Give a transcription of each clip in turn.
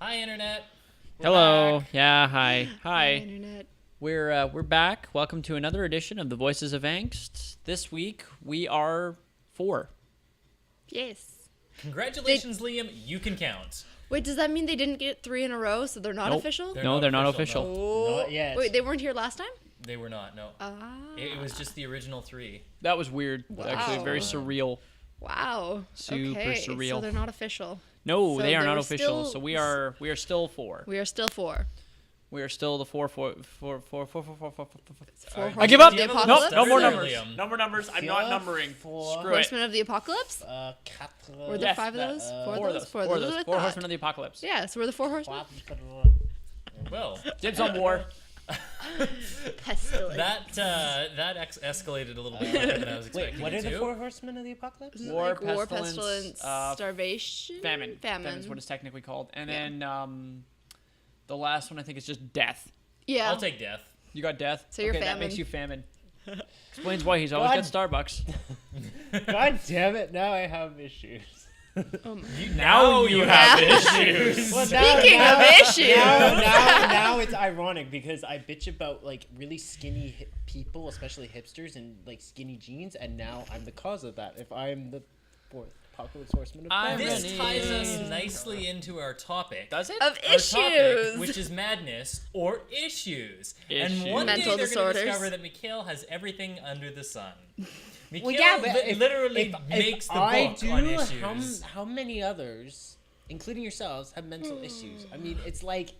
Hi, Internet. Hello. Back. Yeah, hi. Hi. Internet. We're back. Welcome to another edition of the Voices of Angst. This week we are 4. Yes. Congratulations, Liam. You can count. Wait, does that mean they didn't get 3 in a row, so they're not Nope. official? No, they're not official. Oh. Not yet. Wait, they weren't here last time? They were not, no. Ah. It was just the original 3. That was weird. Wow. Actually, very surreal. Wow. Super okay, surreal. So they're not official. No, So they are they not were official. still- So we are still 4. We are still 4. We are still the 4. Four I I give up. Horsemen of the Nope, Apocalypse? No more There, numbers. Liam. No more numbers. I'm not numbering. Four. Screw it. Horsemen of the Apocalypse? Were there Yes, 5 of those? Four of those. Four of Four those. of those. That's 4 what I horsemen thought. of the apocalypse. Yeah, so we're the 4 horsemen? Well, Dibs on war. Pestilence. that escalated a little bit quicker than I was expecting Wait, what it are the to. 4 horsemen of the apocalypse? Isn't it War, like war, pestilence, pestilence, starvation? Famine. Famine. Is what it's technically called. And then the last one I think is just death. Yeah. I'll take death. You got death. So you're okay, that makes famine. you famine. Explains why he's always got Starbucks. God damn it! Now I have issues. Now you have have issues. Well, Speaking of issues. now it's ironic because I bitch about like really skinny people, especially hipsters, and like skinny jeans, and now I'm the cause of that. If I'm the 4th apocalypse horseman of I'm famine. This ties us nicely into our topic. Does it? Of Our topic, issues. which is madness or issues. Issues. And one Mental day they're going disorders. to discover that Mikhail has everything under the sun. Mikhail if makes the I book do, on issues. how many others, including yourselves, have mental issues? I mean, it's like,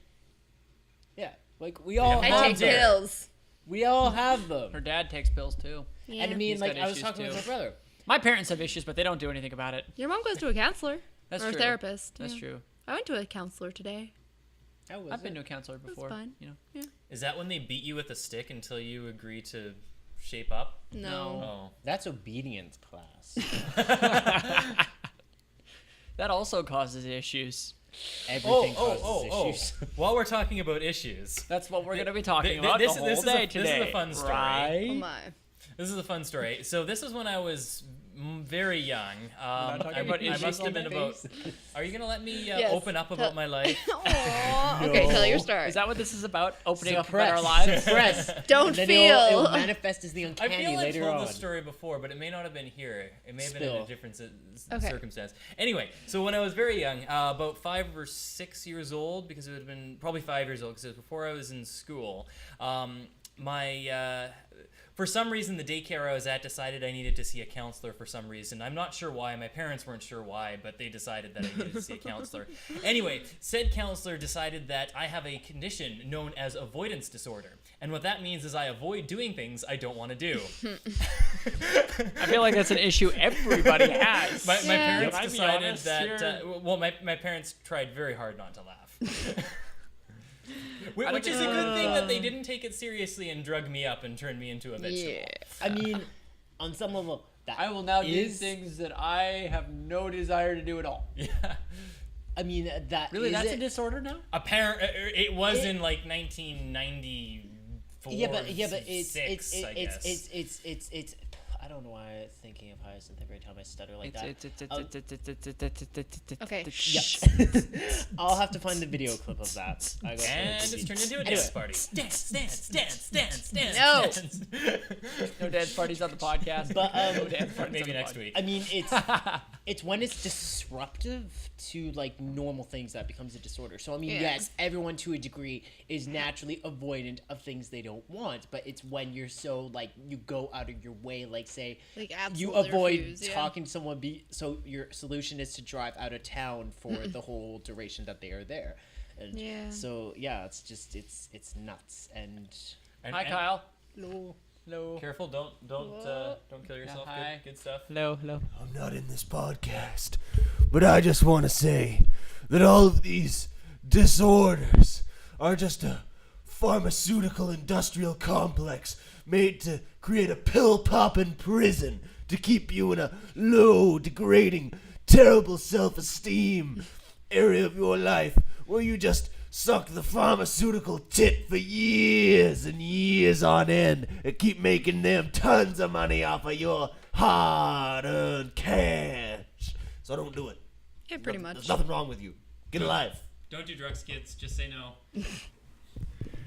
yeah, like we all I I have take them. pills. We all have them. Her dad takes pills too. Yeah. And I mean, He's like got I was issues, talking with too. my brother. My parents have issues, but they don't do anything about it. Your mom goes to a counselor. That's or true. a therapist. That's yeah. true. I went to a counselor today. How was I've been it? to a counselor before. fine. You know. Is that when they beat you with a stick until you agree to shape up? No. Oh. That's obedience class. That also causes issues. Everything causes issues. While we're talking about issues, That's what we're going to be talking th- about this- the whole this is day a- today. this is a fun story. Right? Oh my. this is a fun story. So this is when I was very young. not talking I about issues must have on been my about. Are you gonna let me Yes. open up about my life? Aww. Okay, tell your story. Is that what this is about? Opening up Suppress. about our lives? Suppress. Don't And then feel. It'll manifest as the I uncanny feel I later told on. this story before, but it may not have been here. It may have been in Spill. a different Okay. circumstance. Anyway, so when I was very young, about 5 or 6 years old, because it would have been probably 5 years old, because it was before I was in school. For some reason, the daycare I was at decided I needed to see a counselor for some reason. I'm not sure why. My parents weren't sure why, but they decided that I needed to see a counselor. Anyway, said counselor decided that I have a condition known as avoidance disorder. And what that means is I avoid doing things I don't want to do. I feel like that's an issue everybody has. My Yeah. parents Can I be decided honest that. here? My parents tried very hard not to laugh. I Which don't is a know. good thing that they didn't take it seriously and drug me up and turn me into a vegetable. Yeah. I mean, on some level, that I will now do is- things that I have no desire to do at all. Yeah. I mean, that Really, is that's it. a disorder now? It was in like 1994. Yeah, but six, I guess. it's. I don't know why I'm thinking of hyacinth every time I stutter like that. Okay. Yeah. I'll have to find the video clip of that. I go And for it. it's turned into a dance party. Dance. No. No dance parties on the podcast. But, no dance parties Maybe on the next podcast. week. I mean, it's when it's disruptive to like normal things that becomes a disorder. So I mean, Yeah. yes, everyone to a degree is naturally avoidant of things they don't want, but it's when you're so like you go out of your way, like say Like you absolutely avoid refuse, yeah. talking to someone. So your solution is to drive out of town for the whole duration that they are there. And Yeah. So yeah, it's just it's nuts and. Hi, Kyle. Hello. Hello. Careful, don't kill yourself. hi. Good stuff. Hello. I'm not in this podcast, but I just want to say that all of these disorders are just a pharmaceutical industrial complex made to create a pill-popping prison to keep you in a low, degrading, terrible self-esteem area of your life where you just suck the pharmaceutical tit for years and years on end and keep making them tons of money off of your hard-earned cash. So don't do it. Yeah, pretty There's much. nothing wrong with you. Get a life. Don't do drugs, kids. Just say no.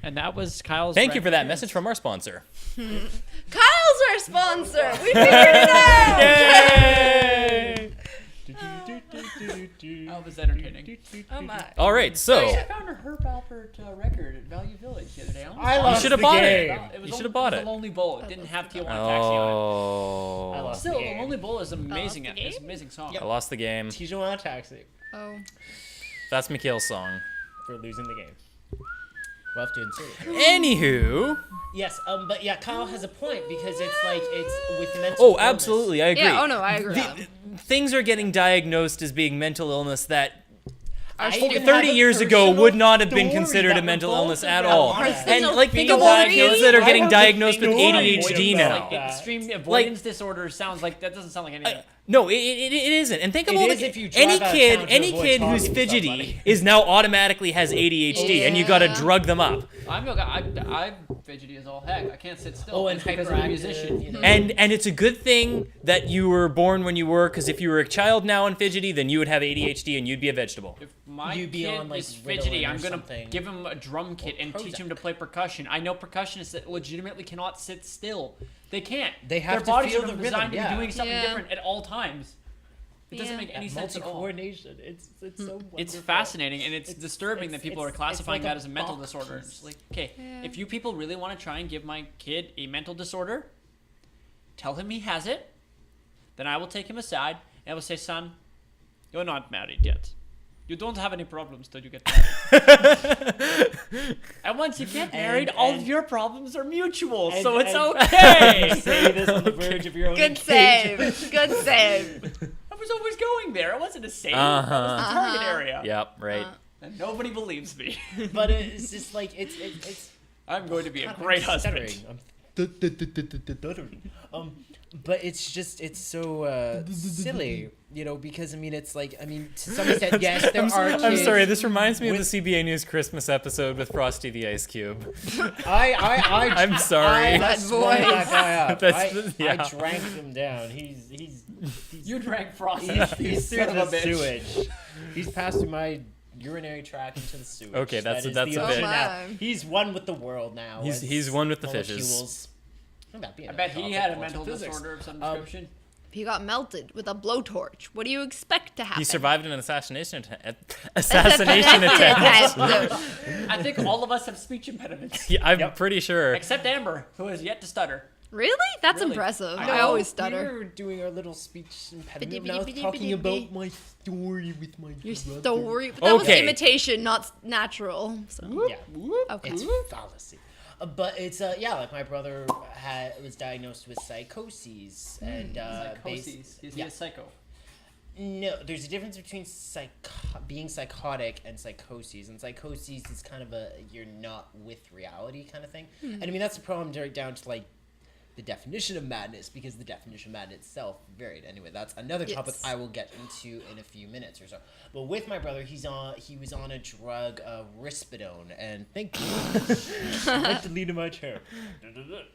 And that was Kyle's. Thank you for that message from our sponsor. Kyle's our sponsor. We figured it out. Yay! That was entertaining. Oh my. All right, so I found a Herb Alpert record at Value Village the other day. I you lost should have the bought game. it. You should have bought It it. was a Lonely Bowl. It didn't have Tijuana Taxi on Oh. I lost it. Still, the the game. Lonely Bowl is amazing. the It's an game? amazing song. I lost the game. Tijuana Taxi Oh. That's Mikhail's song. for losing the game. We'll have to insert it. Anywho. Yes, but yeah, Kyle has a point because it's like it's with mental. Oh, illness. absolutely. I agree. Yeah. Oh no, I agree. Things are getting diagnosed as being mental illness that I even 30 have a years ago personal would not have been story considered that a we're mental both illness at about all. on it. Personal And think of all the story? kids that are I getting have a diagnosed with story ADHD about now. that. Extreme avoidance disorder sounds like that doesn't sound like anything. No, it isn't. And think of It all is the if you drive any out of kid town to any avoid kid who's talking to fidgety somebody. is now automatically has ADHD, and you got to Yeah. drug them up. I'm fidgety as all heck. I can't sit still. Oh, and It's because I'm a hyperactive, musician. you know. And it's a good thing that you were born when you were, because if you were a child now and fidgety, then you would have ADHD and you'd be a vegetable. If my You'd be kid on, like, is fidgety, Ritalin or I'm gonna something. give him a drum kit and teach him to play percussion. I know percussionists that legitimately cannot sit still. They can't. They have Their to bodies feel are the designed rhythm, to be yeah. doing something Yeah. different at all times. It doesn't Yeah. make any That sense at all. multi-coordination. It's so wonderful. It's fascinating and it's It's- disturbing it's- that people are it's classifying like a that as a mental box disorder. piece. It's like, okay, Yeah. if you people really want to try and give my kid a mental disorder, tell him he has it. Then I will take him aside and I will say, son, you're not married yet. You don't have any problems till you get married. And once you get married, all of and- your problems are mutual, and- so it's and- okay. Say this on the verge of your own Good save. Good save. I was always going there. It wasn't a save. That Uh-huh. was the target area. Yep, right. And nobody believes me. But it's just like it's. I'm going to be a God, great I'm husband. stuttering. But it's just it's so silly, you know, because I mean it's like to some extent yes there are kids. I'm sorry, this reminds me of the CBA News Christmas episode with Frosty the Ice Cube. I'm sorry. That swung that voice. guy up. That's yeah. I drank him down. He's You drank frosty. he's through son of the a bitch. sewage. He's passed through my urinary tract into the sewage. Okay, that's That is a the bit. ocean Oh now. my. He's one with the world now. He's one with the fishes. molecules. That'd be I another bet he topic, had a quantum mental physics. disorder of some description. He got melted with a blowtorch. What do you expect to happen? He survived an assassination attempt. Assassination attempt. I think all of us have speech impediments. Yeah, I'm Yep. pretty sure. Except Amber, who has yet to stutter. Really? That's Really? impressive. I I know. always We stutter. were doing our little speech impediment. Biddy, Now biddy, talking biddy, about biddy. my story with my Your brother. story. But that was Okay. imitation, not natural. So. Yeah. Okay. It's fallacy. But it's like my brother was diagnosed with psychoses and Psychoses. Is he yeah. a psycho? No, there's a difference between being psychotic and psychoses. And psychoses is kind of a you're not with reality kind of thing. And I mean that's the problem down to like the definition of madness, because the definition of madness itself varied. Anyway, that's another topic Yes. I will get into in a few minutes or so. But with my brother, he was on a drug, Risperidone, and thank you. I like to lean in my chair.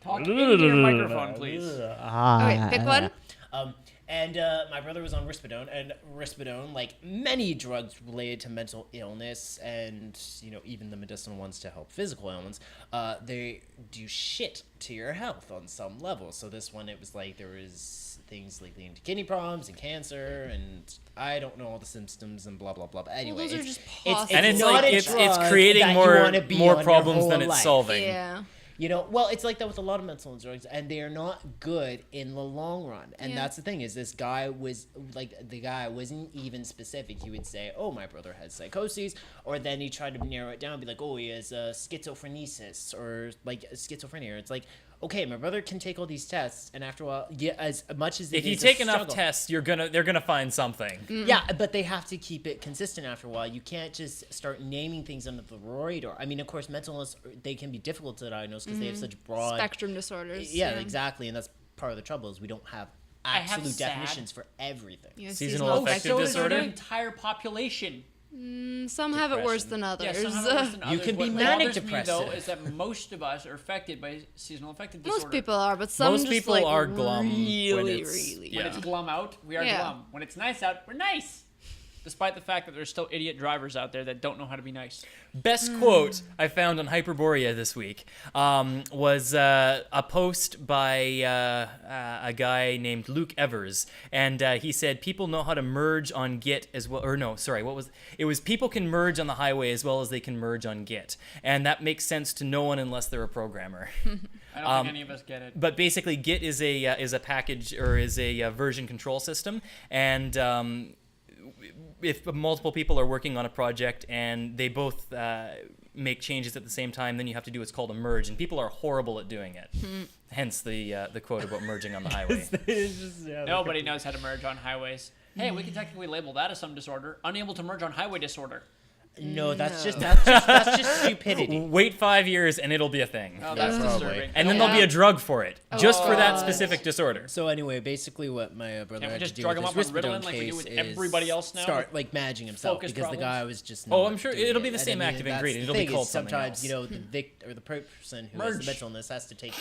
Talk into your microphone, please. Okay, pick one. And my brother was on Risperidone, like many drugs related to mental illness, and even the medicinal ones to help physical ailments, they do shit to your health on some level. So this one, it was like there was things leading to kidney problems and cancer, and I don't know all the symptoms and blah blah blah. But anyway, those are it's, just it's, possible. And it's not like a it's drug creating that you more wanna be on your problems whole than it's life. solving. Yeah. Well, it's like that with a lot of mental drugs, and they are not good in the long run. And Yeah. that's the thing, is this guy was, like, the guy wasn't even specific. He would say, oh, my brother has psychoses, or then he tried to narrow it down and be like, oh, he has schizophrenesis, or, like, schizophrenia. It's like, okay, my brother can take all these tests, and after a while, yeah, as much as If it you is a take enough struggle- tests, they're gonna find something. Yeah, but they have to keep it consistent after a while. You can't just start naming things under the radar. I mean, of course, mental illness, they can be difficult to diagnose because they have such broad... Spectrum disorders. Yeah, exactly, and that's part of the trouble, is we don't have I have absolute sad. definitions for everything. Yeah, Seasonal Oh, affective so is disorder? the entire population. Some have it worse Depression. than others. Yeah, some have it worse than You others. can be What manic bothers me, though, depressive. is that most of us are affected by seasonal affective disorder. Most people are, but some Most just people like are glum when really, it's- really. yeah. When it's glum out, we are Yeah. glum. When it's nice out, we're nice. despite the fact that there's still idiot drivers out there that don't know how to be nice. Best quote I found on Hyperborea this week was a post by a guy named Luke Evers, and he said people know how to merge on Git as well. Or no, sorry, it was people can merge on the highway as well as they can merge on Git, and that makes sense to no one unless they're a programmer. I don't think any of us get it. But basically, Git is a package or is a version control system, and if multiple people are working on a project and they both make changes at the same time, then you have to do what's called a merge, and people are horrible at doing it. Hence the quote about merging on the highway. Nobody knows how to merge on highways. Hey, we can technically label that as some disorder. Unable to merge on highway disorder. No, that's No. just stupidity. Wait 5 years and it'll be a thing. Oh, that's Probably. disturbing. And then there'll be a drug for it, just for that God. specific disorder. So anyway, basically what my brother Can't we had just to do drug with him his up on Risperdone Ritalin like we do case with everybody is else now? start like managing himself Focus because the guy problems? was just. Oh, not I'm sure doing it'll be it. the And same I mean, active that's ingredient. the It'll be thing called is something sometimes else. the person who has Merge. the mental illness has to take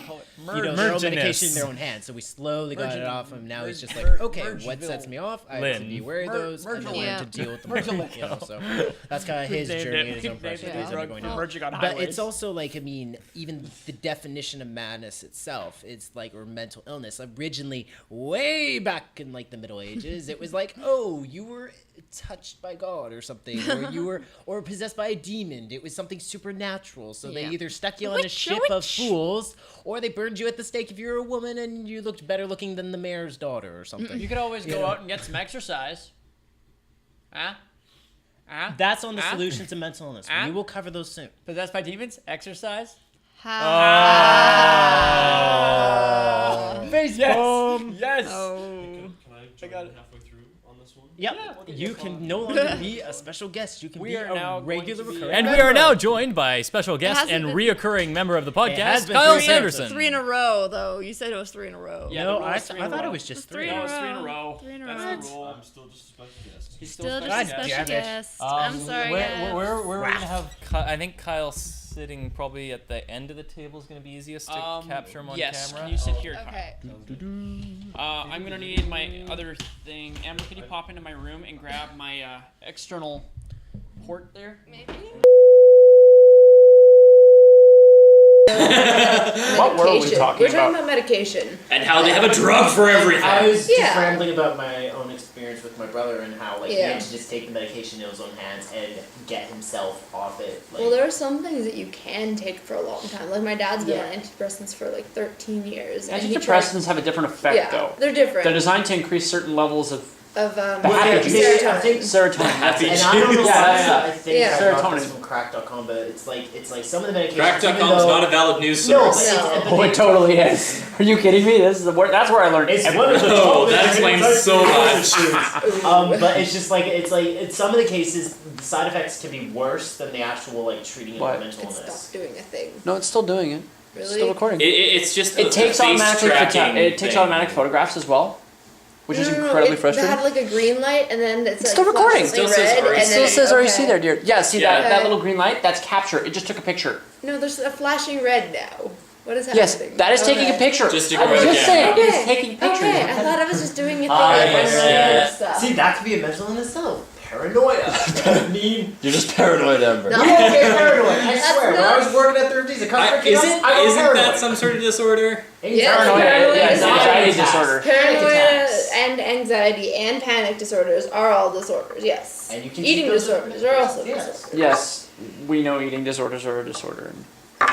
Call it their own Merginess. medication in their own hands. So we slowly got it Mergin- off him. Now he's just merge- like, okay, what mergeville. sets me off? I have to Lynn. be aware of those and then Mergeville. learn Yeah. to deal with them. Mergeville. You know, so that's kind of his Named journey it. and his own Named pressure it that he's drug undergoing for now. merging on But highways. it's also like, I mean, even the definition of madness itself, it's like, or mental illness. Originally, way back in like the Middle Ages, it was like, oh, you were touched by God or something, or you were or possessed by a demon. It was something supernatural. So they Yeah. either stuck you on a Witch, ship witch. of fools, or they burned you at the stake if you were a woman and you looked better looking than the mayor's daughter or something. You could always go out and get some exercise. Huh? Huh? That's on the Ah. solution to mental illness. Ah. We will cover those soon. Possessed by demons? Exercise? Face Yes! bomb. Yes! Oh. Can I join got it. halfway through on this one? Yep. Yeah, we'll get You you a can call. no longer be a special guest. You can We be are a now going regular to be- recurring And we member. are now joined by special guest hasn't and been- reoccurring member of the has podcast, been Kyle three Sanderson. 3 in a row, though. You said it was 3 in a row. Yeah, No, the rule I is three in a thought it row. was just Three three. in a No, it's 3 in a row. row. 3 in a That's row. the rule. I'm still just a special guest. He's Still special just a guest. special guest. I'm sorry, guys. Where we're gonna have? I think Kyle sitting probably at the end of the table is gonna be easiest to capture him on yes. camera. Can you sit here, Kyle? Okay. I'm gonna need my other thing. Amber, can you pop into my room and grab my external port there? Maybe. What were we talking We're talking about medication. And how they have a drug for everything. I was Yeah. just rambling about my own experience with my brother and how like he Yeah. had to just take the medication in his own hands and get himself off it. Like, Well, there are some things that you can take for a long time. Like my dad's been Yeah. on antidepressants for like 13 years. and he tried- Antidepressants have a different effect, Yeah, though. they're different. They're designed to increase certain levels of Of happy juice. I think serotonin. That's Happy it. and I don't know Yeah, why yeah. I think Yeah. I got Serotonin. this from crack.com, but it's like some of the medications. Crack.com even is though- not a valid news No, source. but No. Oh, it totally is. Are you kidding me? This is that's where I learned It's everything. one of the Oh, that top explains medications so I've much. but it's just like in some of the cases, the side effects can be worse than the actual like treating What? of mental It illness. stopped doing a thing. No, it's still doing it. Really? Still recording. It's just It takes automatic photographs as well, which is incredibly frustrating. It had like a green light, and then it's Still recording. Still says red, REC. and It still then says okay. REC there, dear. Yeah, see Yeah. that little green light? That's capture. It just took a picture. No, there's a flashing red now. What is Yes, happening? that is taking a picture. Just I ignore was it just again. saying, it is Okay. taking pictures. Okay, I thought I was just doing a thing. Ah, like yes, random yeah. stuff. See, that could be a mental illness though. Paranoia. I mean, You're just paranoid, Amber. No. we don't get paranoid. I That's swear. When I not- was working at Thrifty's, a customer came up, I got Isn't paranoid. that some sort of disorder? Yeah, Paranoia, paranoia yeah, is it's anxiety disorder. Paranoia attacks. and anxiety and panic disorders are all disorders, yes. And you can Eating treat those disorders are also yes. disorders. Yes, we know eating disorders are a disorder.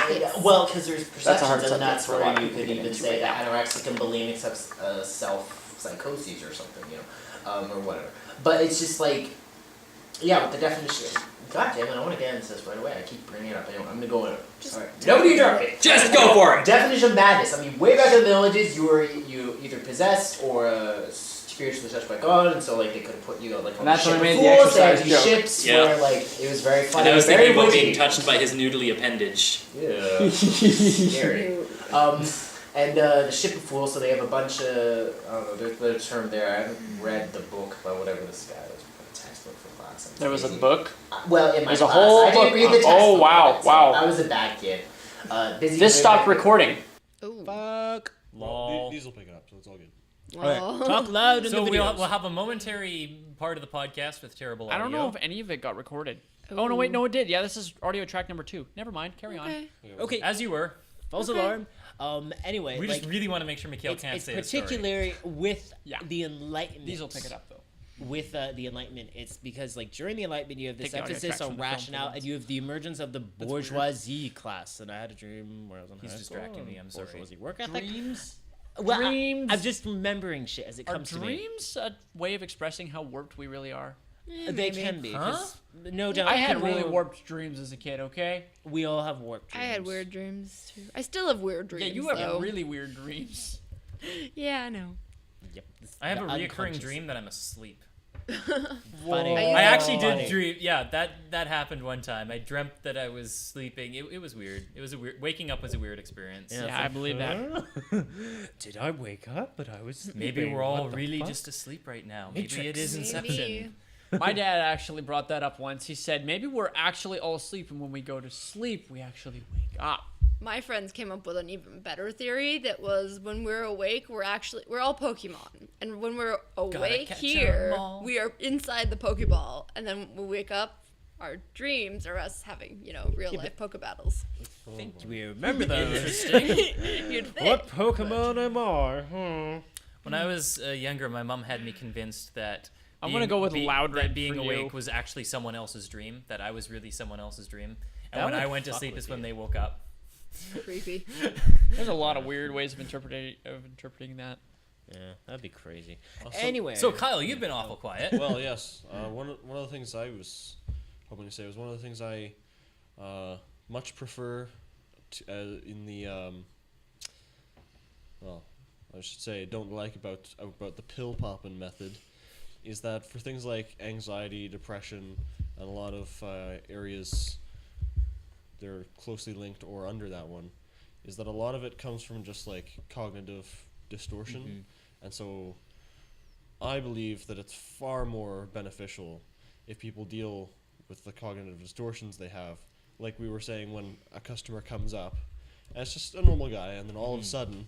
Yes. Well, because there's That's a hard perceptions, and subject that's for a where lot of you people could to get even into say right that anorexic and bulimic have self-psychoses or something, you know, or whatever. But it's just like, yeah, with the definition. God damn it, I want to get into this right away. I keep bringing it up. Anyway, I'm gonna go in. Just- Alright. Nobody interrupt me. Just go for it. Definition of madness. I mean, way back in the Middle Ages, you either possessed or spiritually touched by God, and so like they could have put you like on And that's a when ship I of made the fools. They had exercise these joke. ships Yeah. where like it was very funny. And I was very thinking about witty. being touched by his noodly appendage. Yeah. Scary. You- And the ship of fools. So they have a bunch of I don't know. There's a term there. I haven't read the book, but whatever this guy was. A textbook for class. I'm There was a crazy. book. Well, in my There's a class. whole I didn't book. read the textbook. Oh, wow, but wow. I was a bad kid. Busy This doing stopped my- recording. Ooh. Lol. These will pick it up, so it's all good. Well, Talk loud in So the we'll videos. have a momentary part of the podcast with terrible audio. I don't know if any of it got recorded. Oh, no, wait, no, it did. Yeah, this is audio track number 2. Never mind. Carry on. Okay. Okay, As you were. false Okay. alarm. Anyway, We like, just really want to make sure Mikhail can't it's say his story. particularly with Yeah. the Enlightenment. These will pick it up, though. With the Enlightenment, it's because like during the Enlightenment, you have this Take the audio emphasis tracks on from the film for rationale, once. and you have the emergence of the bourgeoisie class. And I had a dream where I was in He's high distracting school, me, I'm and sorry. bourgeoisie work ethic. Dreams? Well, Dreams? I'm just remembering shit as it Are comes to me. dreams a way of expressing how warped we really are? They can be. 'Cause no doubt. I had people- really warped dreams as a kid, okay? We all have warped I dreams. had weird dreams too. I still have weird dreams. Yeah, you have though. really weird dreams. Yeah, I know. Yep. I have a The reoccurring unconscious. dream that I'm asleep. Funny. I actually Funny. did dream. Yeah, that happened one time. I dreamt that I was sleeping. It was weird. It was a weird. Waking up was a weird experience. Yeah, I believe that. Did I wake up? But I was. Maybe sleeping. we're all What the really fuck? just asleep right now. Maybe Matrix. it is Inception. My dad actually brought that up once. He said, maybe we're actually all asleep, and when we go to sleep, we actually wake up. My friends came up with an even better theory that was when we're awake, we're all Pokemon. And when we're awake catch 'em here, all. we are inside the Pokeball. And then when we wake up, our dreams are us having, real life Poke battles. Think we remember those. Interesting. You'd think. What Pokemon am I? When I was younger, my mom had me convinced that I'm gonna go with loud red that being for awake you. was actually someone else's dream. That I was really someone else's dream. And That when would I went to fuck sleep with is when you. they woke up. Creepy. There's a lot of weird ways of interpreting that. Yeah, that'd be crazy. Also- Anyway. So Kyle, you've been awful quiet. Well, yes. One of the things I was hoping to say was one of the things I much prefer in the well, I should say don't like about the pill popping method is that for things like anxiety, depression, and a lot of areas they're closely linked or under that one, is that a lot of it comes from just like cognitive distortion, and so I believe that it's far more beneficial if people deal with the cognitive distortions they have. Like we were saying, when a customer comes up, and it's just a normal guy, and then all of a sudden,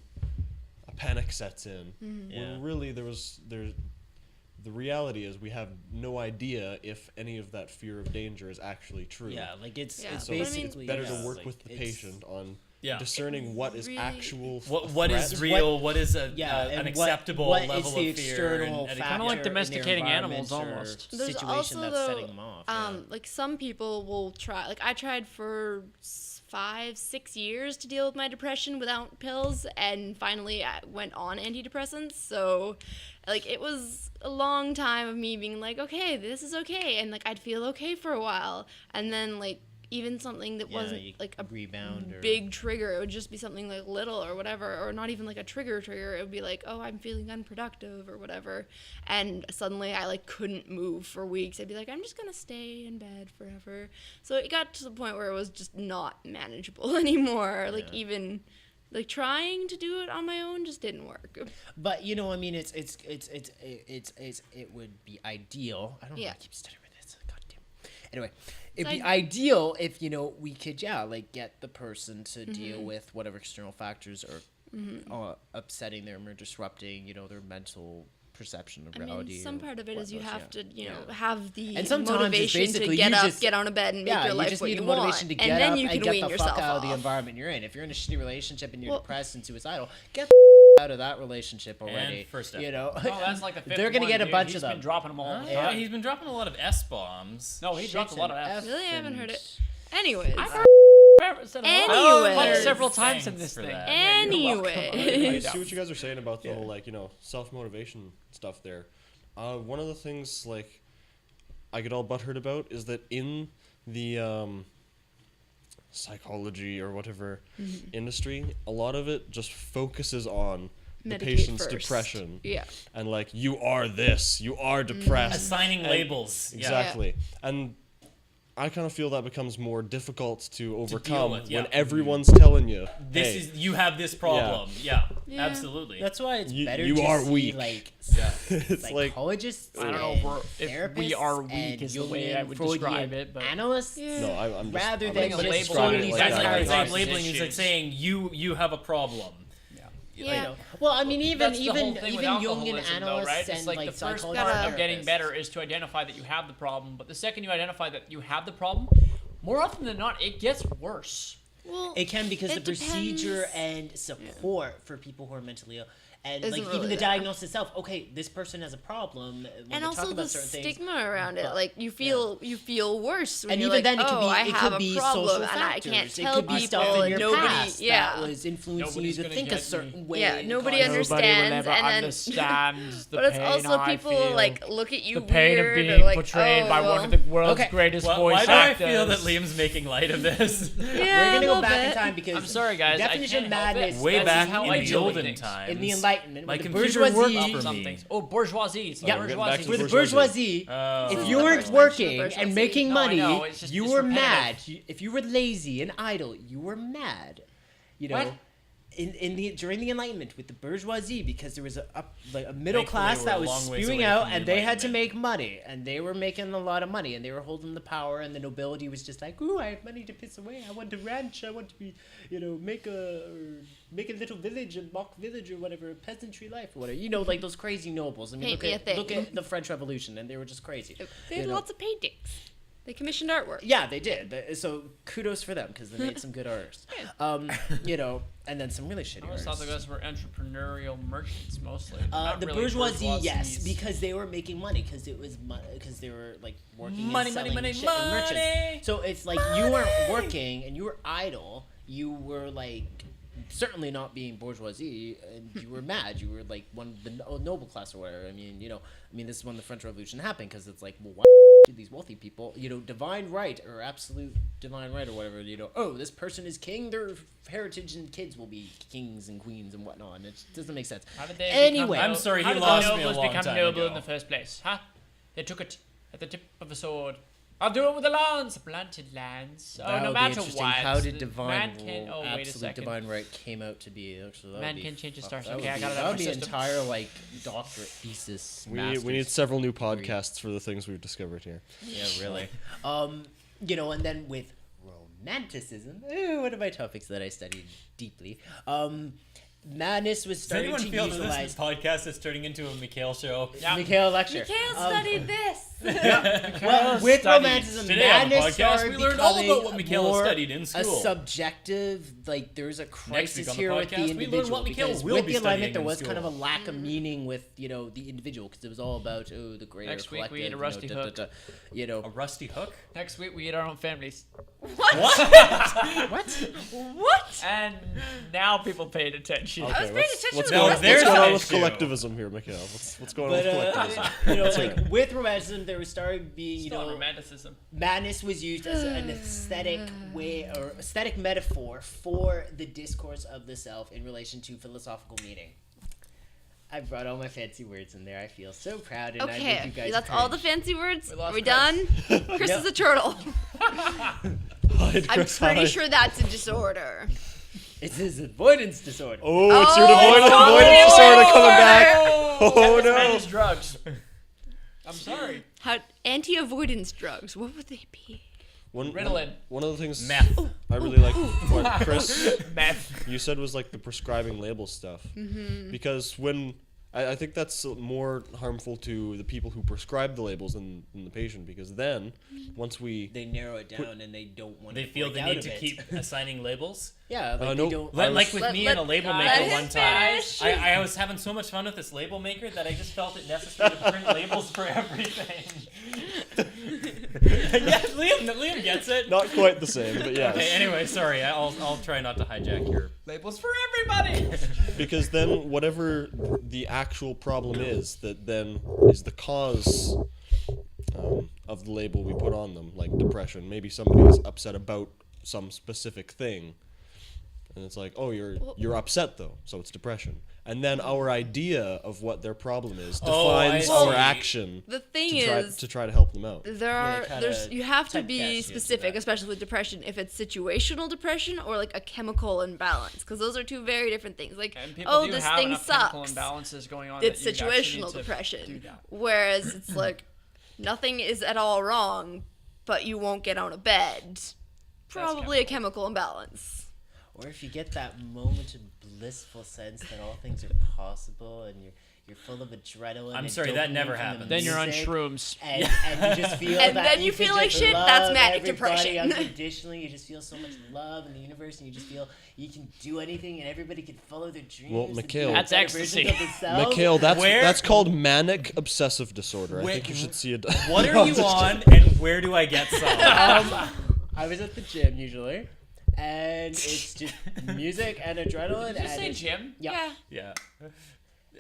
a panic sets in. Yeah. When really the reality is we have no idea if any of that fear of danger is actually true. Yeah, like it's Yeah, So but I it's, mean- it's better yeah, to work like, with the it's- patient on Yeah. discerning what is Really- actual What is threat. real? What is an and acceptable what level is the of fear? external and Kinda like factor in their domesticating animals, environment or almost. There's situation also, that's though, setting them off. Like some people will try, like I tried for 5-6 years to deal with my depression without pills, and finally I went on antidepressants. So like it was a long time of me being like, okay, this is okay, and like I'd feel okay for a while, and then like even something that you wasn't you like a rebound or big trigger, it would just be something like little or whatever, or not even like a trigger, it would be like, oh, I'm feeling unproductive or whatever, and suddenly I like couldn't move for weeks. I'd be like, I'm just gonna stay in bed forever. So it got to the point where it was just not manageable anymore. Like Yeah. even like trying to do it on my own just didn't work. But I mean, it would be ideal. I don't know. Yeah. I keep stuttering with this. Goddamn. Anyway, it'd be I'd- ideal if we could like get the person to Mm-hmm. deal with whatever external factors are upsetting them or disrupting their mental perception of I reality. mean, some or part of it is you whatnot, have to, yeah. have the And sometimes it's motivation to basically get you up, just- get on a bed, and make your you life just what need you the motivation want, to get and then up you and can get wean the yourself fuck out of the off. environment you're in. If you're in a shitty relationship and you're Well- depressed and suicidal, get the out of that relationship already. And first step. Oh, that's like the fifth They're gonna one, get a dude. bunch He's of been them. dropping them all. Yeah, he's been dropping a lot of S bombs. No, he dropped a lot of F's. Really, I haven't heard it. Anyways, Like Anyways. several times in Thanks this for thing. that. anyway. I see what you guys are saying about the whole self-motivation stuff there. One of the things I get all butthurt about is that in the psychology or whatever industry, a lot of it just focuses on the Medicate patient's first. depression Yeah. and you are this, you are depressed. Assigning labels. Yeah. Exactly. And I kind of feel that becomes more difficult to overcome with, yeah. when everyone's telling you, This hey, is you have this problem. Yeah, Yeah. absolutely. That's why it's You- better you to are see weak. it's like psychologists. I don't know if we therapists are weak and is the way Jungian, I would describe Freudian it, but analysts. Yeah. no, I'm just Rather I'm than just just describing solely it like That's that. like, Right. it's like Right. labeling is like Issues. saying you have a problem. Yeah. You know. Well, I mean, That's the whole thing with Jungian alcoholism, though, analysts right? and It's like the first psychologists part and of getting therapists. better is to identify that you have the problem, but the second you identify that you have the problem, more often than not, it gets worse. Well, It can because the it procedure depends. and support for people who are mentally ill, and Isn't like really even the there. diagnosis itself. Okay, this person has a problem. When and they're also talking the about certain things. stigma around it, but- like you feel worse when And you're even like, then, it could oh, be I it have could be a problem social and factors. I can't it tell could be people, stuff in and your nobody, past yeah. that was influencing Nobody's you to gonna think a get certain me. way. Yeah, nobody because- understands, and then- understands the But it's pain also I people feel. like look at you the pain weird, of or being like, portrayed oh, by well. one of the world's Okay. greatest Why voice do I actors. feel that Liam's making light of this? Yeah, We're a gonna go little back in bit. time because I'm sorry, guys. I definition of can't help it. madness Way That's back how in I the deal with olden things. times. in the Enlightenment, My when the computer bourgeoisie. worked for Some me. things. Oh, bourgeoisie. It's Yeah, the we're getting back bourgeoisie. to With the bourgeoisie. bourgeoisie, Oh. if This you is the weren't first working mention of and bourgeoisie. making No, I money, know, it's just- you it's were repetitive. mad. If you were lazy and idle, you were mad. You know, What? during the Enlightenment with the bourgeoisie, because there was a middle Thankfully, class we're that a was long ways spewing away out, from the and they had to Enlightenment. make money, and they were making a lot of money, and they were holding the power, and the nobility was just like, "Ooh, I have money to piss away. I want to ranch. I want to be, make a little village, a mock village or whatever, a peasantry life or whatever. You know, like those crazy nobles. I mean, Paint me a thing. look at the French Revolution, and they were just crazy. They had you know. lots of paintings. They commissioned artwork. Yeah, they did. So kudos for them because they made some good artists. And then some really shitty I always artists. thought the guys were entrepreneurial merchants mostly. The Not really bourgeoisie, yes, bourgeoisies. because they were making money because it was because they were like working Money, and money, selling money, shit and money. merchants. So it's like you weren't working and you were idle. You were like certainly not being bourgeoisie, and you were mad. You were like one of the noble class or whatever. I mean, this is when the French Revolution happened because it's like, well, why do these wealthy people, divine right or absolute divine right or whatever, oh, this person is king, their heritage and kids will be kings and queens and whatnot. And it doesn't make sense. How did they Anyway, become I'm sorry, how he did lost the me a nobles long become time noble ago. in the first place? Huh? They took it at the tip of a sword. I'll do it with a lance, planted lance. Oh, That no would be matter interesting. what. How did the divine man can, rule, oh, wait a absolute second. divine right came out to be? Actually, that Man would be can change his fuck, stars. that Okay, would I be- got it That out would be my an system. entire doctorate thesis. We need master's several new degree. podcasts for the things we've discovered here. Yeah, really. And then with romanticism, one of my topics that I studied deeply. Madness was Does starting anyone to feel that utilize. this podcast is turning into a Mikhail show? Yeah. Mikhail lecture. Mikhail Um, studied this. Well, with studied. romanticism, Today on the madness podcast, started we learned all becoming about what Mikhail more studied in a school. subjective, like there's a week crisis on the here with podcast, the we learn individual what Mikhail because will with be the alignment studying there in was kind of a school. lack of meaning with the individual because it was all about the greater Next week we collective. eat a rusty hook. A rusty hook? Next week we eat our own families. What? What? What? And now people paid attention. I was paying attention What's to No, the going, rest there's what's of going it. on with issue. collectivism here, Mikhail? What's going But on with collectivism? like with romanticism, there was started being It's not romanticism. madness was used as an aesthetic way or aesthetic metaphor for the discourse of the self in relation to philosophical meaning. I brought all my fancy words in there. I feel so proud, and I made you Okay, guys that's all the cringe. fancy words. We Are lost we Chris. done? Chris Yep. is a turtle. Hide, I'm Chris, pretty hide. sure that's a disorder. It's his avoidance disorder. Oh, it's your Oh, it's avoidance disorder coming back. Oh This man no. is drugs. I'm sorry. How anti-avoidance drugs? What would they be? Ritalin. One of the things Meth. I really like what Chris Meth. you said was like the prescribing label stuff. Because when I think that's more harmful to the people who prescribe the labels than the patient, because then once we They narrow it down and they don't want They to feel break the out need of to it. keep assigning labels. Yeah, like no, they don't. Like with Let- me let- and a label let maker him one time. finish. I was having so much fun with this label maker that I just felt it necessary to print labels for everything. Yes, Liam gets it. not quite the same, but yes. Okay, anyway, sorry. I'll try not to hijack your. Labels for everybody. Because then whatever the actual problem is that then is the cause of the label we put on them, like depression. Maybe somebody's upset about some specific thing, and it's like, oh, you're upset though, so it's depression. And then our idea of what their problem is Oh, I defines see. our action The thing to try to help them out. there's you have to typecast be you into specific, that. especially with depression, if it's situational depression or like a chemical imbalance, because those are two very different things. Like, And people oh, do this have thing enough chemical sucks. imbalances going on. It's that you actually situational need to do depression. that. Whereas it's like nothing is at all wrong, but you won't get out of bed. Probably a chemical imbalance. or if you get that moment of blissful sense that all things are possible and you're full of adrenaline. I'm and sorry, that dopamine never from the happens. Then you're on music, shrooms. and you just feel And that then you can feel like just shit, love that's manic everybody depression. unconditionally. You just feel so much love in the universe, and you just feel you can do anything, and everybody can follow their dreams. Well, and Mikhail- be That's better ecstasy. versions of themselves. Mikhail, Where- that's called manic obsessive disorder. I Where- think you should see it. What are you on, and where do I get some? I was at the gym usually, and it's just music and adrenaline. Did you and say it's- gym? Yeah. Yeah.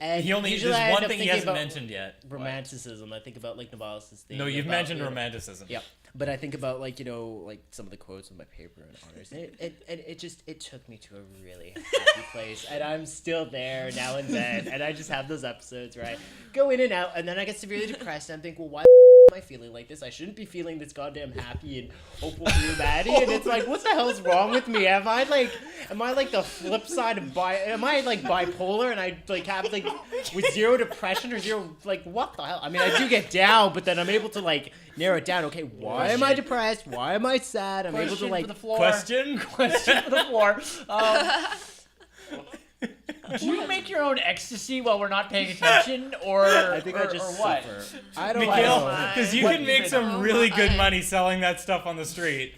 And He only usually there's I end one up thing he thinking hasn't about mentioned yet. romanticism. I think about like Novalis' thing. No, you've about, mentioned you know, romanticism. Yeah, but I think about like like some of the quotes in my paper and honors. It took me to a really happy place, and I'm still there now and then. And I just have those episodes where I go in and out, and then I get severely depressed, and I'm thinking, well, why am I feeling like this? I shouldn't be feeling this goddamn happy and hopeful for humanity. And it's like, what the hell's wrong with me? Am I like the flip side of am I like bipolar and I like have like with zero depression or zero like what the hell? I mean, I do get down, but then I'm able to like narrow it down. Okay, why am I depressed? Why am I sad? I'm able to Question like for the floor. Question? Question for the floor. Do you make your own ecstasy while we're not paying attention, or I think or, I just or what? suffer. I don't Mikhail, know. because you What can make even- some really good my. money selling that stuff on the street.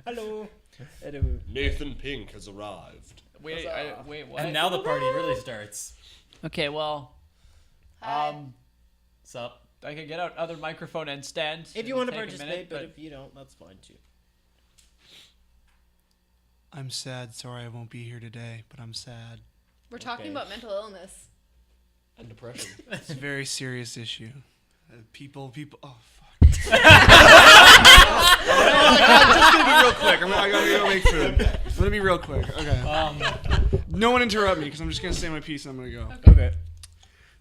Hello. Hello. Nathan Pink has arrived. Wait, wait, what? And now the party really starts. Okay, well, Hi. Sup? I can get out other microphone and stand. If you It'll want to take a participate, minute, but if you don't, that's fine too. I'm sad. Sorry I won't be here today, but I'm sad. We're talking Okay. about mental illness. And depression. It's a very serious issue. People. Oh fuck. I'm just gonna be real quick. I gotta make food. I'm gonna be real quick. Okay. No one interrupt me because I'm just gonna say my piece and I'm gonna go. Okay.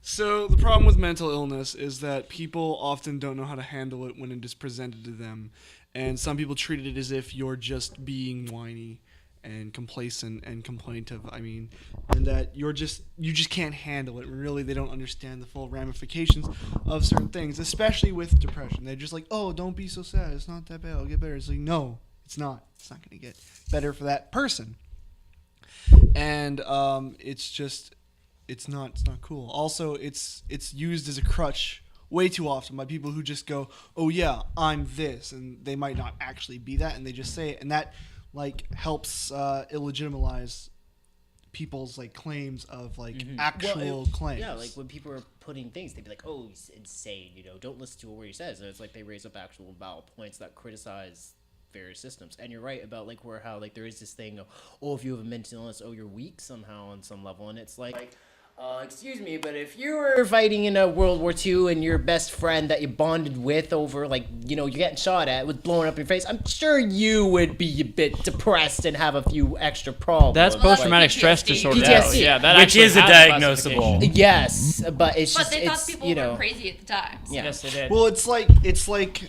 So the problem with mental illness is that people often don't know how to handle it when it is presented to them, and some people treat it as if you're just being whiny and complacent and complaintive. I mean, and that you just can't handle it. Really, they don't understand the full ramifications of certain things, especially with depression. They're just like, "Oh, don't be so sad. It's not that bad. It'll get better." It's like, no, it's not. It's not going to get better for that person. And it's not cool. Also, it's used as a crutch way too often by people who just go, "Oh yeah, I'm this," and they might not actually be that, and they just say it, and that like helps illegitimize people's like claims of like actual claims. Yeah, like when people are putting things, they'd be like, "Oh, he's insane," don't listen to a word he says. And it's like they raise up actual valid points that criticize various systems. And you're right about like how like there is this thing of, oh, if you have a mental illness, oh, you're weak somehow on some level. And it's like excuse me, but if you were fighting in a World War II and your best friend that you bonded with over, like, you're getting shot at was blowing up in your face, I'm sure you would be a bit depressed and have a few extra problems. That's Well, that's post-traumatic stress PTSD. disorder. PTSD. Yeah, that Which actually is a has diagnosable. classification. Yes, but it's But just, they thought it's, people were crazy at the time. So. Yeah. Yes, they did. Well, it's like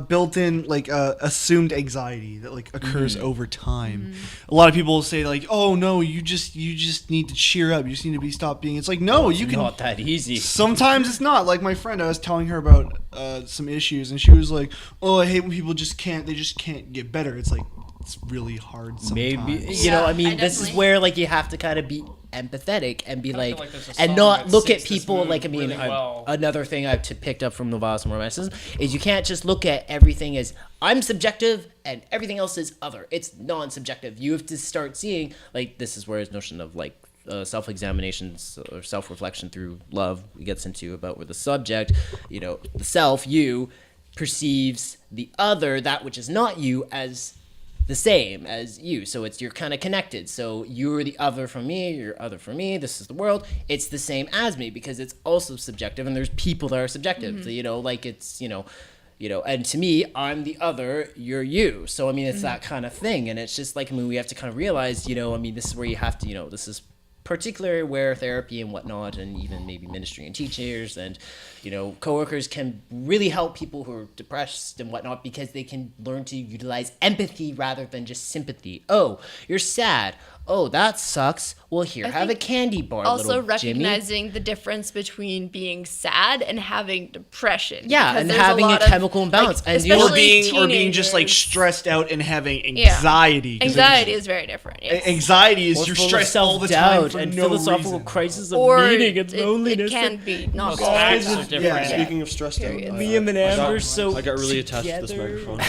built-in like assumed anxiety that like occurs over time. A lot of people will say like, "Oh no, you just need to cheer up. You just need to stop being." It's like, no, you can. not that easy. Sometimes it's not. Like my friend, I was telling her about some issues, and she was like, "Oh, I hate when people just can't get better." It's like it's really hard sometimes. Maybe Yeah, I mean, I this is definitely- where like you have to kind of be empathetic and be like, like there's a and song not that look at sings this people mood like I mean, really well. another thing I've picked up from Novalis and Romanticism is you can't just look at everything as I'm subjective and everything else is other. It's non-subjective. You have to start seeing like this is where his notion of like self-examinations or self-reflection through love gets into about where the subject, the self, you perceives the other, that which is not you, as the same as you. So you're kind of connected. So you're the other from me, you're other from me, this is the world. It's the same as me because it's also subjective and there's people that are subjective. So, like it's, and to me, I'm the other, you're you. So, I mean, it's that kind of thing. And it's just like, I mean, we have to kind of realize, this is where you have to, this is particularly where therapy and whatnot, and even maybe ministry and teachers and, coworkers can really help people who are depressed and whatnot, because they can learn to utilize empathy rather than just sympathy. Oh, you're sad. Oh, that sucks. Well, here, have a candy bar, Also little Jimmy. recognizing the difference between being sad and having depression. Yeah, because and there's having a lot of, chemical imbalance. And especially or being just like teenagers. stressed out and having anxiety. 'cause Anxiety is very different. Yes. Anxiety is Or you're full of stressed all the time self-doubt for and no philosophical reason. crisis of Or meaning and it loneliness. can be not Well, acts bad. are different. Yeah. Speaking of stressed out, Period. Liam and Amber so I got really attached to this together. microphone.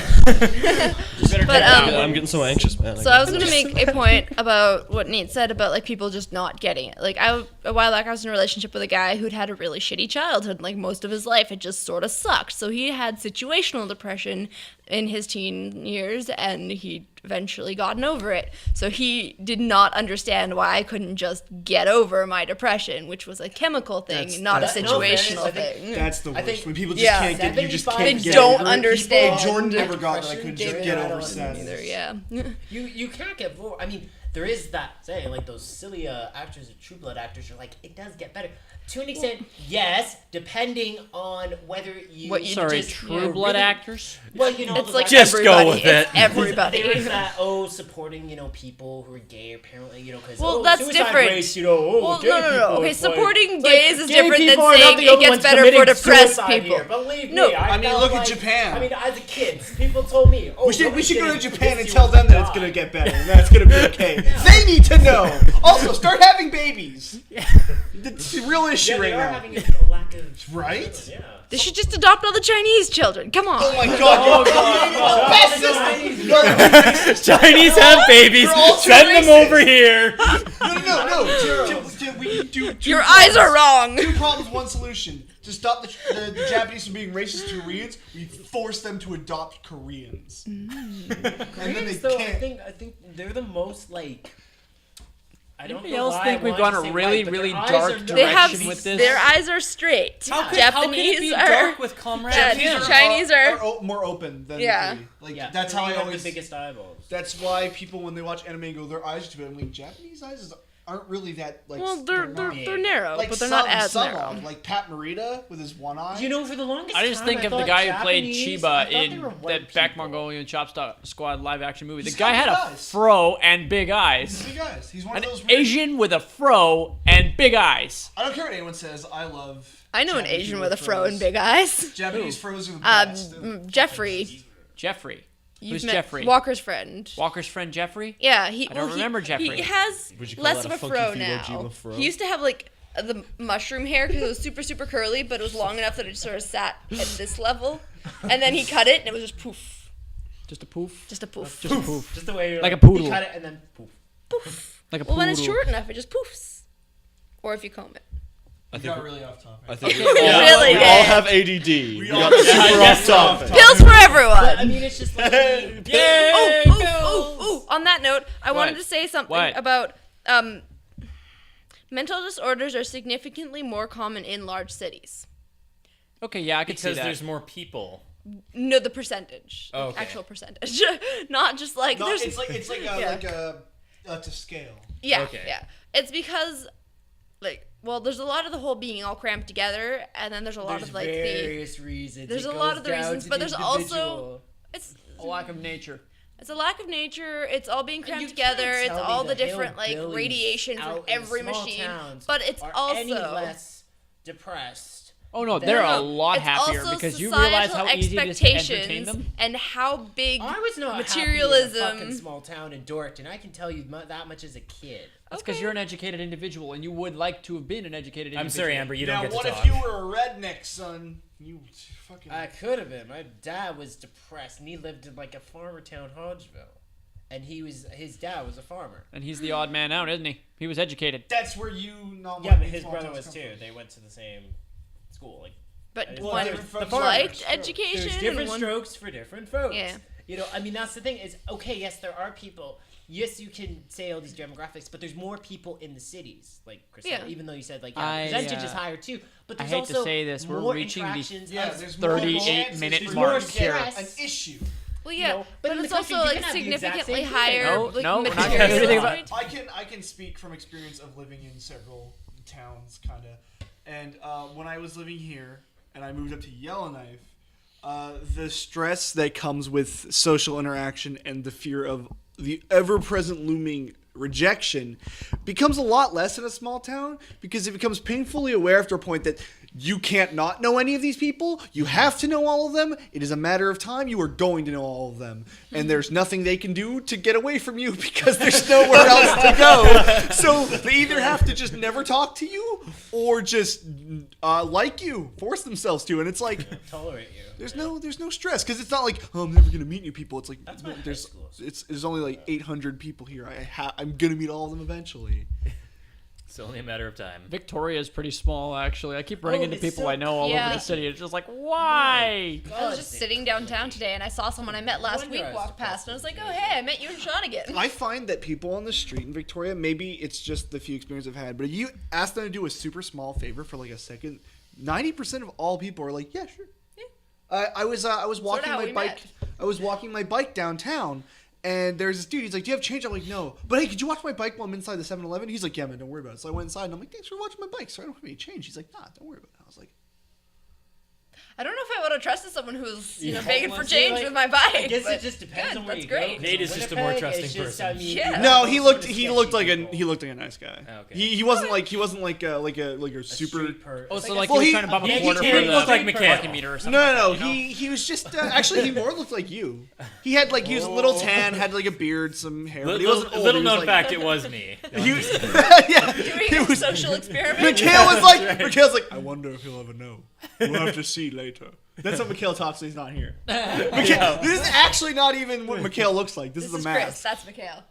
But I'm getting so anxious, man. So I was gonna make a point about what Nate said about like people just not getting it. Like a while back, I was in a relationship with a guy who'd had a really shitty childhood. Like most of his life, it just sort of sucked. So he had situational depression in his teen years, and he eventually gotten over it. So he did not understand why I couldn't just get over my depression, which was a chemical thing, not a that's- no, situational fairness, I think thing. That's the I worst. think- When people just Yeah. can't get, you just 75 can't They get don't over it. understand. Jordan never got that. I couldn't just Depression, get David, I over don't sadness. Either, yeah. You can't get over. I mean, there is that saying, like those silly actors or True Blood actors are like, it does get better. To an extent, yes, depending on whether you. What you Sorry, just- True Blood really- actors? Well, It's those like actors- Just go everybody. with it. It's everybody. There is that supporting people who are gay apparently because Well, that's suicide different. rates, Well, gay no. people, Okay, it's like- supporting it's like gays is gay different than people are not saying the it only gets ones better for committing depressed suicide people. here. Believe No. me, I mean, felt look at like- Japan. I mean, as a kid, people told me, We should go to getting Japan and pussy tell was them that it's God. gonna get better. And that's gonna be okay. They need to know. Also, start having babies. It's a real issue Yeah, they right are now. having a lack of Right? Yeah. They should just adopt all the Chinese children. Come on. Oh my god! Oh, best system. No, Chinese have babies. You're all too Send them racist. over here. no. We do two Your eyes are wrong. Two problems, one solution. To stop the Japanese from being racist to Koreans, we force them to adopt Koreans. And then they So can't. I think they're the most like. I don't Anybody know else why think I we've wanted gone to a say really, white, but really their eyes dark are direction They have with this? their eyes are straight. How could Japanese it be are. dark with comrades? Yeah, Chinese are. More open than Yeah. Like Yeah, that's how I Korean have always. the biggest eyeballs. That's why people when they watch anime go their eyes are too big. I'm like Japanese eyes aren't really that like. Well, they're not- narrow, like but they're not as some narrow. are. Like Pat Morita with his one eye. For the longest I just time, think of the thought guy who played Japanese- Chiba I thought they in were white that Back people. Mongolian Chop Squad live action movie. The He's guy got had big a eyes. fro and big eyes. Big eyes. He's one An of those. weird- Asian with a fro and big eyes. I don't care what anyone says. I love. I know an Japanese Asian people with a fro and big eyes. Japanese fro's are the best. Jeffrey. Jeffrey. You've Who's met Jeffrey? Walker's friend. Walker's friend Jeffrey? Yeah, I don't remember Jeffrey. He has Would you call less that of a a funky fro Fido now. Jima fro? He used to have like the mushroom hair because it was super super curly, but it was long enough that it sort of sat at this level, and then he cut it and it was just poof, Just a poof. just a poof. Just a poof. Just the way you're Like a poodle. You cut it and then poof. Like a Well, poodle. when it's short enough, it just poofs, or if you comb it. I We think got really off topic. I think Really we all did. have ADD. We all got did. super off topic. Pills for everyone. I mean, it's just like Oh, on that note, I wanted What? to say something What? about mental disorders are significantly more common in large cities. Okay, yeah, I could see Because that. there's more people. No, the percentage. Oh, Like, okay. actual percentage. Not just like No, there's it's like Yeah. to scale. Yeah, Okay. yeah. It's because there's a lot of the whole being all cramped together, and then there's a lot there's of like the various reasons. there's It a lot goes of the down reasons, to but the there's also individual. it's a lack of nature. it's a lack of nature. It's all being And cramped you together. can't It's tell me all the the different like hillbillies radiation from out in every small machine. towns But it's are also any less depressed. Oh no, No, they're no, a lot it's happier also because you realize how societal easy it is to entertain expectations them. and how big I was not happy in a materialism. fucking small town in Dorkton. I can tell you that much as a kid. That's because Okay. you're an educated individual and you would like to have been an educated individual. I'm sorry, Amber, you don't Now, get to what talk. if you were a redneck, son? You fucking. I could have been. My dad was depressed, and he lived in like a farmer town, Hodgeville, and his dad was a farmer. And he's the odd man out, isn't he? He was educated. That's where you not. Yeah, want but big his small brother towns was come too. from. They went to the same school. Like, But Well, one different folks. liked Sure. education. there's and different one, strokes for different folks. Yeah. I mean, that's the thing. Is okay. Yes, there are people. Yes, you can say all these demographics, but there's more people in the cities, like Chris said, Yeah. even though you said like I, the percentage is higher too. But I there's hate to also say this, we're more reaching the interactions Yeah, of there's more 38 chances minute there's mark more here. An issue. Well, yeah, know, but in the it's country, also you like can have the exact significantly same thing. higher. No, like, no, we're not gonna material do anything about- cost. I can speak from experience of living in several towns, kind of. And when I was living here and I moved up to Yellowknife, the stress that comes with social interaction and the fear of the ever-present looming rejection becomes a lot less in a small town because it becomes painfully aware after a point that you can't not know any of these people. You have to know all of them. It is a matter of time. You are going to know all of them. And there's nothing they can do to get away from you because there's nowhere else to go. So they either have to just never talk to you or just like you, force themselves to. And it's like, Tolerate you. there's no stress because it's not like, oh, I'm never going to meet new people. It's like, That's my high there's school. there's only like 800 people here. I'm going to meet all of them eventually. It's only a matter of time. Victoria is pretty small, actually. I keep running into it's people so- I know all Yeah. over the city. It's just like, why? I was just sitting downtown today and I saw someone I met last wonder week I was walk past and I was like, oh, hey, I met you in Shawnigan. I find that people on the street in Victoria, maybe it's just the few experiences I've had, but if you ask them to do a super small favor for like a second, 90% of all people are like, yeah, sure. Yeah. I was walking how my we bike. met. I was walking my bike downtown, and there's this dude. He's like, "Do you have change?" I'm like, "No." But hey, could you watch my bike while I'm inside the 7-Eleven? He's like, "Yeah, man, don't worry about it." So I went inside, and I'm like, "Thanks for watching my bike." So I don't have any change. He's like, "Nah, don't worry about it." I was like, I don't know if I would have trusted someone who's Yeah. begging for Well, see, change like, with my bike. I guess but it just depends good, on where that's you great. go. Nate is just a more Winnipeg, trusting it's just, person. I mean, Yeah. you "No, know, he sort looked. of He looked like sketchy a nice guy. Okay. He wasn't like a super. street per- Oh, it's so a- like Well, he was he- trying to bump he- a he quarter didn't for look the like Mikhail. parking meter or something. No, no, no. like that, you know? He was just actually he more looked like you. He had like he was a little tan, had like a beard, some hair. But he wasn't old. Little He was, known like- fact, it was me. He was, yeah. Doing He a was. social experiment. Mikhail was like, Mikhail's like, I wonder if he'll ever know. We'll have to see later. That's what Mikhail talks when he's not here. Mikhail, this is actually not even what Mikhail looks like. This, This is is a Chris. mask. That's Mikhail.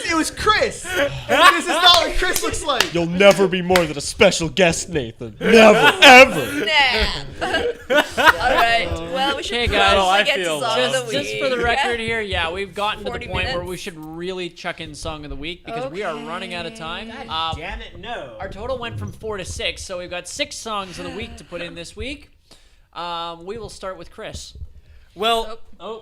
It was Chris. This is not what Chris looks like. You'll never be more than a special guest, Nathan. Never, ever. Nah. All right. Well, we should Okay, guys. probably Oh, I get to feel song of the lost. week. Just for the record here, yeah, we've gotten to the 40 point where minutes? we should really chuck in song of the week because we are running out of time. Damn it, no. Our total went from 4 to 6, so we've got 6 songs of the week to put in this week. We will start with Chris. Well,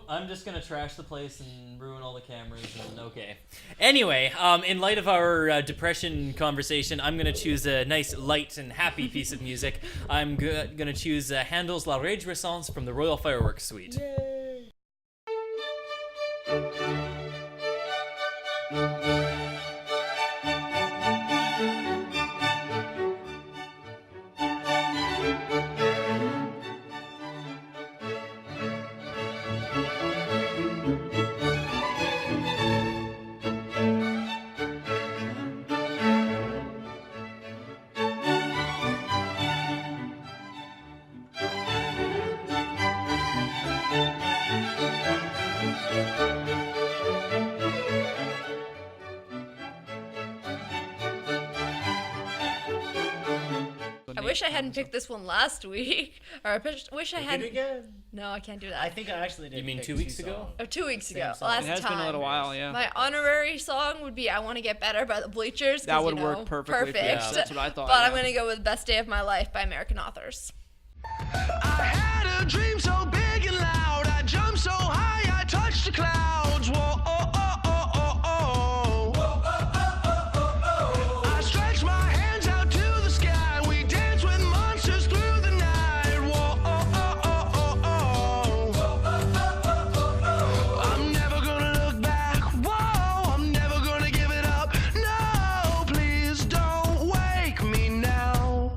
I'm just gonna trash the place and ruin all the cameras. And okay. Anyway, in light of our depression conversation, I'm gonna choose a nice, light, and happy piece of music. I'm gonna choose Handel's La Rejoisance from the Royal Fireworks Suite. I wish I hadn't picked this one last week. Or I wish I Did it hadn't. again? No, I can't do I that. think I actually did. You mean pick 2 weeks two ago? songs. Or 2 weeks ago. song. Last It has time. been a little while, yeah. My honorary song would be "I Want to Get Better" by the Bleachers. 'cause, That would you know, work perfectly for Perfect. this. That's what I thought, But I'm yeah. gonna go with "Best Day of My Life" by American Authors. I had a dream so big and loud. I jumped so high, I touched the clouds. Whoa, oh, oh, oh, oh, oh. Whoa, oh, oh, oh, oh, oh. I stretched my hands out to the sky. We danced with monsters through the night. Whoa, oh, oh, oh, oh, oh. Whoa, oh, oh, oh, oh, oh. I'm never gonna look back. Whoa, I'm never gonna give it up. No, please don't wake me now.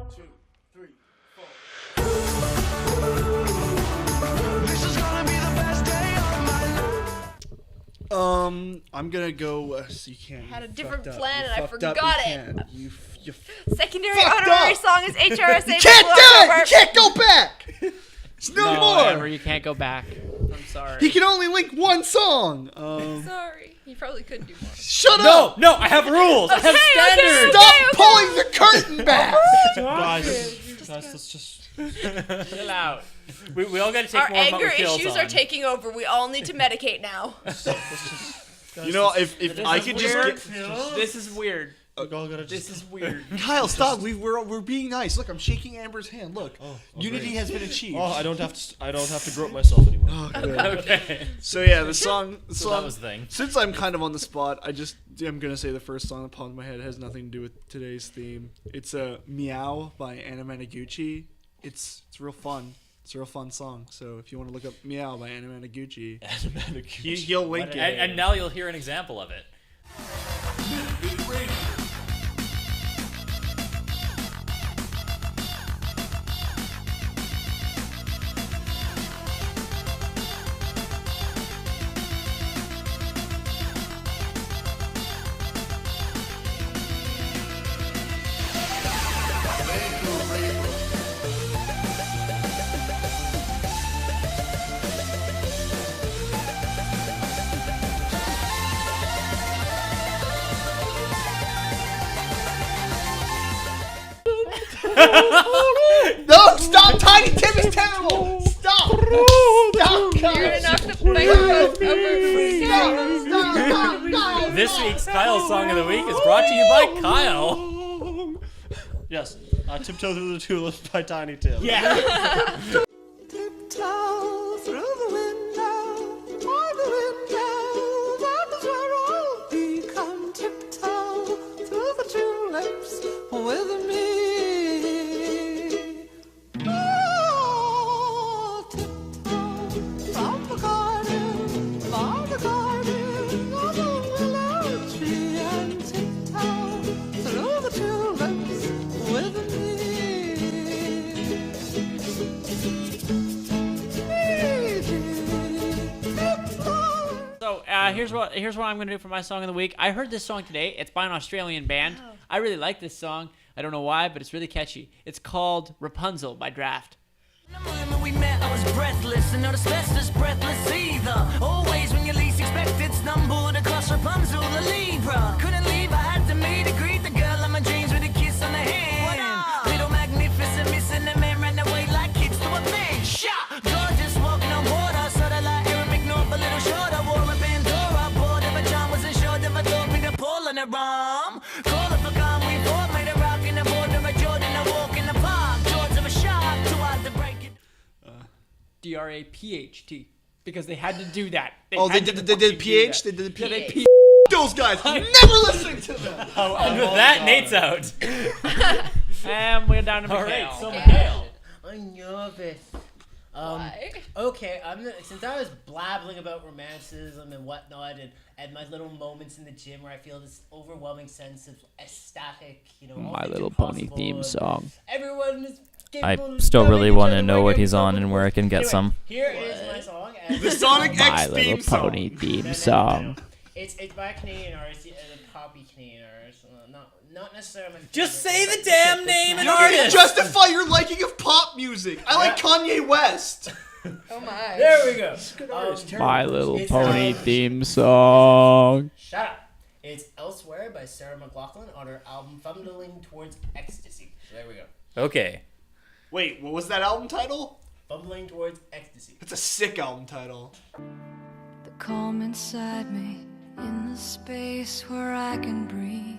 This is gonna be the best day of my life. I'm gonna go. So you can't. Had a you different fucked up. plan You and I fucked up. forgot You it. can't. You Secondary Fucked honorary up. song is HRSA. You can't do it. You can't go back. It's no, more. Amber, you can't go back. I'm sorry. He can only link one song. Sorry, you probably could do more. Shut up. No, I have rules. I have Okay, okay, standards. Stop okay. pulling the curtain back. Guys, let's just. Chill out. We all gotta take Our more of anger Mikhail's issues on. are taking over. We all need to medicate now. You know, if I could just get. This is weird. We all gotta This just. is weird. Kyle, stop. We're being nice. Look, I'm shaking Amber's hand. Look, unity great. has been achieved. Oh, I don't have to grope myself anymore. Oh, good. Okay. So yeah, the song. So that was the thing. Since I'm kind of on the spot, I'm gonna say the first song that popped in my head has nothing to do with today's theme. It's a Meow by Anna Managuchi. It's real fun. It's a real fun song. So if you want to look up Meow by Anna Managuchi, he'll link it. And now you'll hear an example of it. No, stop! Tiny Tim is terrible. Stop! Stop! You're gonna knock the microphone over. This week's Kyle Song of the Week is brought to you by Kyle. Yes, Tiptoe Through the Tulips by Tiny Tim. Yeah. Tiptoe through the window, by the window, that is where I'll be. Come tiptoe through the tulips with me. Oh, tiptoe from the garden, by the garden, of the willow tree, and tiptoe through the tulips with me. So here's what I'm gonna do for my song of the week. I heard this song today. It's by an Australian band. I really like this song. I don't know why, but it's really catchy. It's called Rapunzel by Draft. The moment we met, I was breathless, and not asbestos breathless either. Always when you least expect it, stumbled across Rapunzel, the Libra. Couldn't leave, I had to meet to greet the girl of my dreams with a kiss on the hand. Little magnificent, missing the man ran away like kids to a big shot. Gorgeous, walking on water, sort of like Aaron McNaught, a little shorter. Wore a Pandora, bored if a John wasn't sure, never thought me to pull on her arm. Call it for calm, we fought, made a rock in the border of Jordan, a walk in the park. Jaws of a shark, too hard to break it. DRAPHT, because they had to do that. They did the PH. They did the PH. Those guys, never listening to them. And with that, Nate's out. And we're down to Mikhail. All right, so Mikhail. I'm nervous. Why? Okay, since I was blabbling about romanticism and whatnot, and my little moments in the gym where I feel this overwhelming sense of ecstatic, all My things Little are Pony possible, theme and song. Everyone is. I capable of still loving really each want other to know like what a he's on couple. and where I can get Anyway, some. Here is my song. And The Sonic My X Little theme song. Pony theme song. It's by a Canadian artist, a poppy Canadian artist. Not necessarily my Just favorite, say but the damn name and You can't artist. justify your liking of pop music. I like Kanye West. Oh my. There we go. My Little It's, Pony theme song. Shut up. It's Elsewhere by Sarah McLachlan on her album Fumbling Towards Ecstasy. So there we go. Okay. Wait, what was that album title? Fumbling Towards Ecstasy. It's a sick album title. The calm inside me in the space where I can breathe.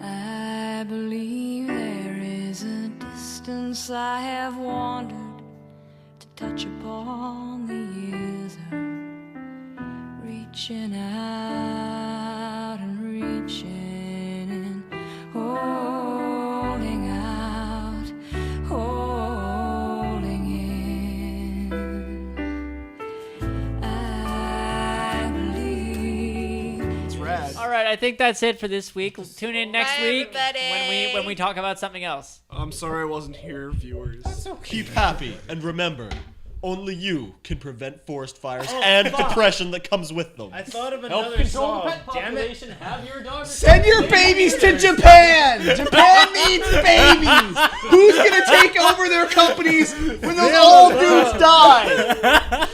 I believe there is a distance I have wandered to touch upon the years of reaching out and reaching and holding out, holding in. I believe. It's rad. All right, I think that's it for this week. Tune in next Bye, week everybody. when we talk about something else. I'm sorry I wasn't here, viewers. Keep happy and remember, only you can prevent forest fires and depression that comes with them. I thought of Help another control song. pet Damn it. population. Have your dog. Send your babies to Japan! Japan needs babies! Who's gonna take over their companies when those old dudes die?